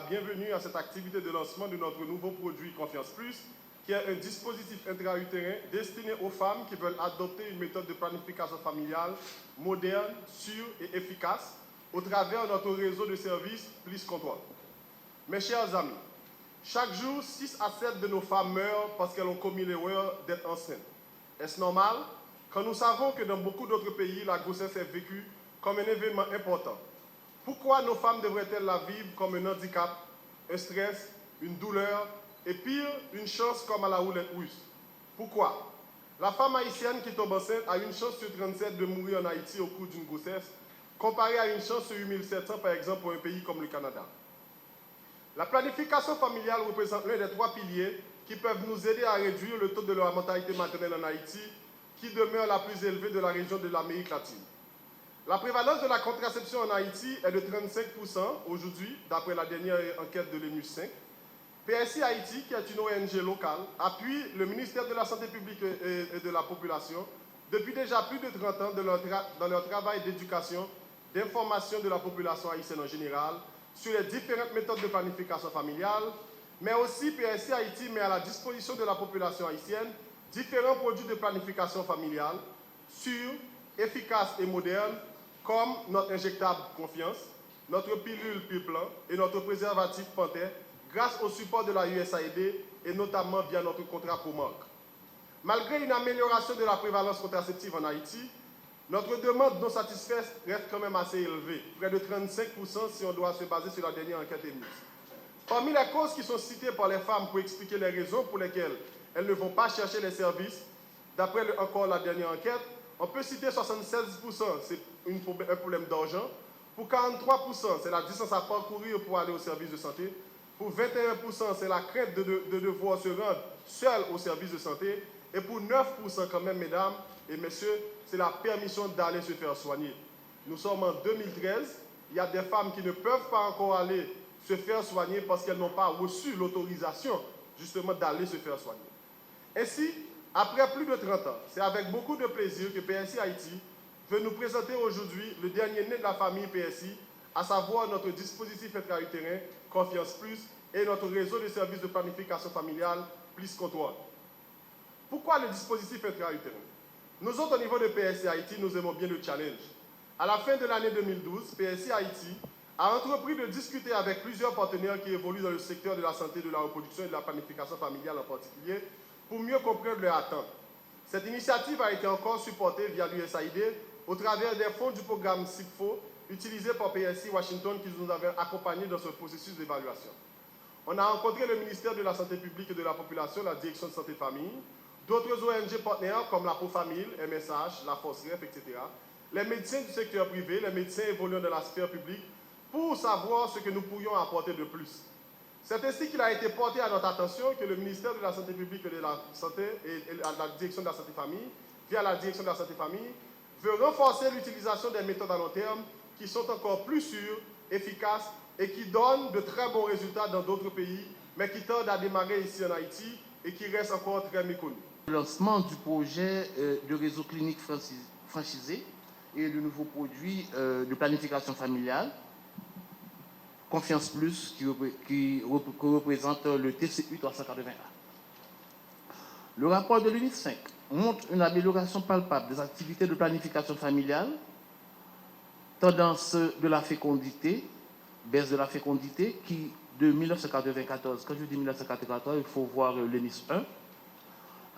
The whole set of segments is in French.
bienvenue à cette activité de lancement de notre nouveau produit Confiance Plus, qui est un dispositif intra-utérin destiné aux femmes qui veulent adopter une méthode de planification familiale moderne, sûre et efficace au travers de notre réseau de services Plus Control. Mes chers amis, chaque jour, 6 à 7 de nos femmes meurent parce qu'elles ont commis l'erreur d'être enceintes. Est-ce normal? Quand nous savons que dans beaucoup d'autres pays, la grossesse est vécue comme un événement important. Pourquoi nos femmes devraient-elles la vivre comme un handicap, un stress, une douleur et pire, une chance comme à la roulette russe? Pourquoi? La femme haïtienne qui tombe enceinte a une chance sur 37 de mourir en Haïti au cours d'une grossesse, comparée à une chance sur 8700 par exemple pour un pays comme le Canada. La planification familiale représente l'un des 3 piliers qui peuvent nous aider à réduire le taux de la mortalité maternelle en Haïti, qui demeure la plus élevée de la région de l'Amérique latine. La prévalence de la contraception en Haïti est de 35% aujourd'hui, d'après la dernière enquête de l'ENUS 5. PSI Haïti, qui est une ONG locale, appuie le ministère de la Santé publique et de la Population depuis déjà plus de 30 ans dans leur travail d'éducation, d'information de la population haïtienne en général, sur les différentes méthodes de planification familiale, mais aussi PSI Haïti met à la disposition de la population haïtienne différents produits de planification familiale, sûrs, efficaces et modernes, comme notre injectable Confiance, notre pilule Piplan et notre préservatif Panthère, grâce au support de la USAID et notamment via notre contrat pour marque. Malgré une amélioration de la prévalence contraceptive en Haïti, notre demande non satisfaite reste quand même assez élevée, près de 35% si on doit se baser sur la dernière enquête émise. Parmi les causes qui sont citées par les femmes pour expliquer les raisons pour lesquelles elles ne vont pas chercher les services, d'après encore la dernière enquête, on peut citer 76%, c'est un problème d'argent. Pour 43%, c'est la distance à parcourir pour aller au service de santé. Pour 21%, c'est la crainte de devoir se rendre seul au service de santé. Et pour 9% quand même, mesdames et messieurs, c'est la permission d'aller se faire soigner. Nous sommes en 2013, il y a des femmes qui ne peuvent pas encore aller se faire soigner parce qu'elles n'ont pas reçu l'autorisation justement d'aller se faire soigner. Ainsi, après plus de 30 ans, c'est avec beaucoup de plaisir que PSI Haïti veut nous présenter aujourd'hui le dernier né de la famille PSI, à savoir notre dispositif intra-utérin Confiance Plus et notre réseau de services de planification familiale Plus Control. Pourquoi le dispositif intra-utérin? Nous autres, au niveau de PSI Haïti, nous aimons bien le challenge. À la fin de l'année 2012, PSI Haïti a entrepris de discuter avec plusieurs partenaires qui évoluent dans le secteur de la santé, de la reproduction et de la planification familiale en particulier, pour mieux comprendre leurs attentes. Cette initiative a été encore supportée via l'USAID au travers des fonds du programme SIPFO utilisé par PSI Washington qui nous avait accompagnés dans ce processus d'évaluation. On a rencontré le ministère de la Santé publique et de la Population, la Direction de Santé Famille, d'autres ONG partenaires comme la ProFamille, MSH, la FOSREF, etc., les médecins du secteur privé, les médecins évoluant dans la sphère publique, pour savoir ce que nous pourrions apporter de plus. C'est ainsi qu'il a été porté à notre attention que le ministère de la Santé publique et de la Santé et la Direction de la Santé Famille, via la Direction de la Santé Famille, veut renforcer l'utilisation des méthodes à long terme qui sont encore plus sûres, efficaces et qui donnent de très bons résultats dans d'autres pays, mais qui tardent à démarrer ici en Haïti et qui restent encore très méconnus. Le lancement du projet de réseau clinique franchisé et le nouveau produit de planification familiale, Confiance Plus, qui représente le TCU 380A. Le rapport de l'UNIT 5 montre une amélioration palpable des activités de planification familiale, tendance de la fécondité, baisse de la fécondité, qui de 1994, quand je dis 1994, il faut voir l'ENIS 1,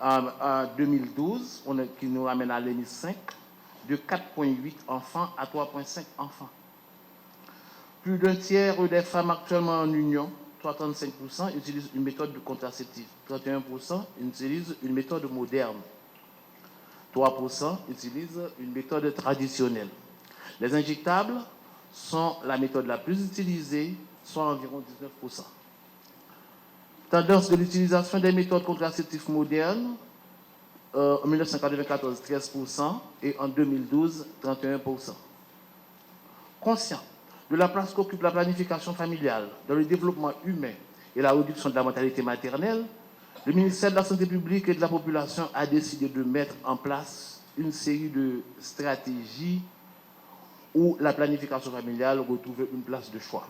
en 2012, qui nous ramène à l'ENIS 5, de 4,8 enfants à 3,5 enfants. Plus d'un tiers des femmes actuellement en union, 35%, utilisent une méthode contraceptive. 31% utilisent une méthode moderne. 3% utilisent une méthode traditionnelle. Les injectables sont la méthode la plus utilisée, soit environ 19%. Tendance de l'utilisation des méthodes contraceptives modernes, en 1994, 13% et en 2012, 31%. Conscient de la place qu'occupe la planification familiale dans le développement humain et la réduction de la mortalité maternelle, le ministère de la Santé publique et de la Population a décidé de mettre en place une série de stratégies où la planification familiale retrouve une place de choix.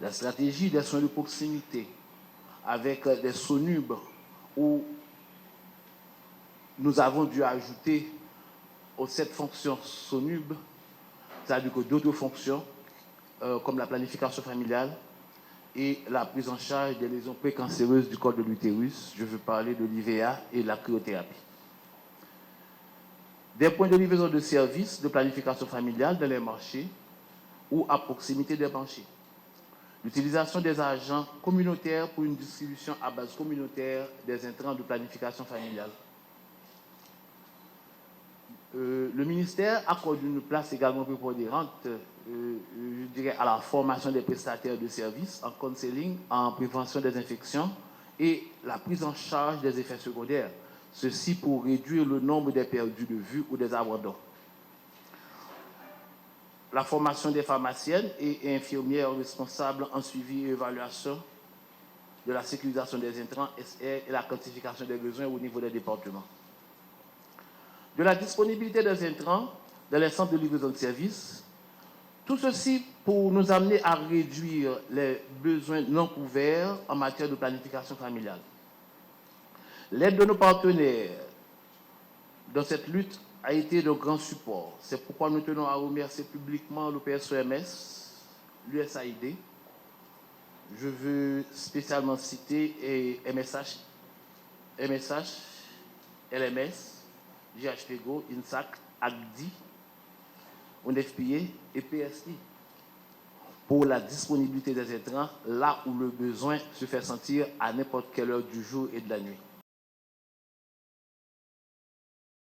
La stratégie des soins de proximité avec des SONUB où nous avons dû ajouter aux 7 fonctions SONUB, c'est-à-dire que d'autres fonctions comme la planification familiale et la prise en charge des lésions précancéreuses du col de l'utérus. Je veux parler de l'IVA et de la cryothérapie. Des points de livraison de services de planification familiale dans les marchés ou à proximité des marchés. L'utilisation des agents communautaires pour une distribution à base communautaire des intrants de planification familiale. Le ministère accorde une place également prépondérante, je dirais, à la formation des prestataires de services en counseling, en prévention des infections et la prise en charge des effets secondaires. Ceci pour réduire le nombre des perdus de vue ou des abandons. La formation des pharmaciennes et infirmières responsables en suivi et évaluation de la sécurisation des intrants et la quantification des besoins au niveau des départements. De la disponibilité des intrants dans les centres de livraison de services, tout ceci pour nous amener à réduire les besoins non couverts en matière de planification familiale. L'aide de nos partenaires dans cette lutte a été de grand support. C'est pourquoi nous tenons à remercier publiquement le PSOMS, l'USAID. Je veux spécialement citer MSH, LMS, GHPGO, INSAC, ACDI, ONFPA et PSI pour la disponibilité des intrants là où le besoin se fait sentir à n'importe quelle heure du jour et de la nuit.